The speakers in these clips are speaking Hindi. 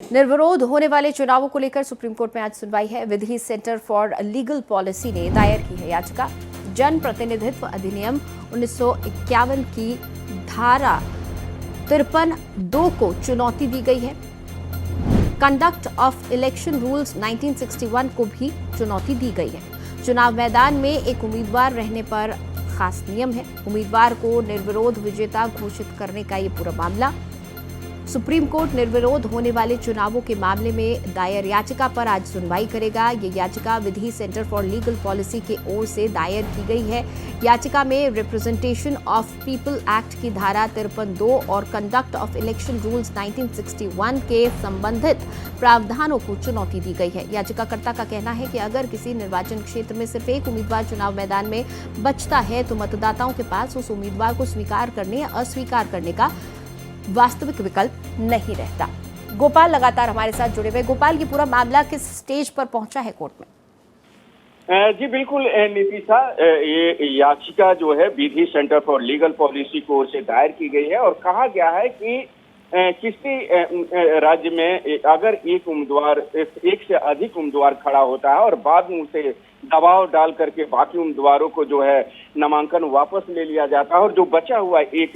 निर्विरोध होने वाले चुनावों को लेकर सुप्रीम कोर्ट में आज सुनवाई है। विधि सेंटर फॉर लीगल पॉलिसी ने दायर की है याचिका। जन प्रतिनिधित्व अधिनियम 1951 की धारा 53(2) को चुनौती दी गई है। कंडक्ट ऑफ इलेक्शन रूल्स 1961 को भी चुनौती दी गई है। चुनाव मैदान में एक उम्मीदवार रहने पर खास नियम है। उम्मीदवार को निर्विरोध विजेता घोषित करने का ये पूरा मामला। सुप्रीम कोर्ट निर्विरोध होने वाले चुनावों के मामले में दायर याचिका पर आज सुनवाई करेगा। ये याचिका विधि सेंटर फॉर लीगल पॉलिसी की ओर से दायर की गई है। याचिका में रिप्रेजेंटेशन ऑफ पीपल एक्ट की धारा 53(2) और कंडक्ट ऑफ इलेक्शन रूल्स 1961 के संबंधित प्रावधानों को चुनौती दी गई है। याचिकाकर्ता का कहना है कि अगर किसी निर्वाचन क्षेत्र में सिर्फ एक उम्मीदवार चुनाव मैदान में बचता है तो मतदाताओं के पास उस उम्मीदवार को स्वीकार करने या अस्वीकार करने का वास्तविक विकल्प नहीं रहता। गोपाल लगातार हमारे साथ जुड़े हुए। गोपाल, ये पूरा मामला किस स्टेज पर पहुंचा है कोर्ट में? जी बिल्कुल नीतीशा, ये याचिका जो है विधि सेंटर फॉर लीगल पॉलिसी की ओर से दायर की गई है और कहा गया है कि किसी राज्य में अगर एक से अधिक उम्मीदवार खड़ा होता है और बाद में उसे दबाव डाल करके बाकी उम्मीदवारों को जो है नामांकन वापस ले लिया जाता है और जो बचा हुआ एक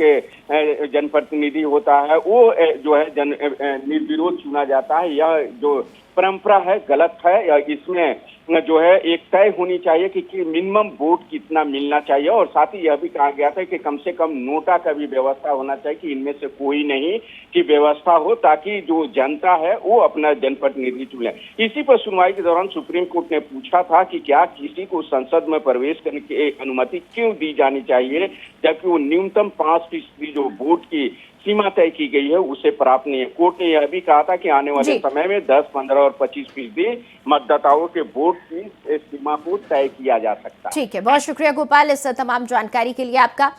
जनप्रतिनिधि होता है वो जो है निर्विरोध चुना जाता है। यह जो परंपरा है गलत है। इसमें जो है एक तय होनी चाहिए कि मिनिमम वोट कितना मिलना चाहिए और साथ ही यह भी कहा गया था कि कम से कम नोटा का भी व्यवस्था होना चाहिए कि इनमें से कोई नहीं की व्यवस्था हो ताकि जो जनता है वो अपना जनप्रतिनिधि चुने। इसी पर सुनवाई के दौरान सुप्रीम कोर्ट ने पूछा था कि क्या किसी को संसद में प्रवेश करने की अनुमति क्यों दी जानी चाहिए जबकि वो न्यूनतम 5% जो वोट की सीमा तय की गई है उसे प्राप्त नहीं है। कोर्ट ने यह भी कहा था कि आने वाले समय में 10, 15 और 25% मतदाताओं के वोट की सीमा को तय किया जा सकता है। ठीक है, बहुत शुक्रिया गोपाल इस तमाम जानकारी के लिए आपका।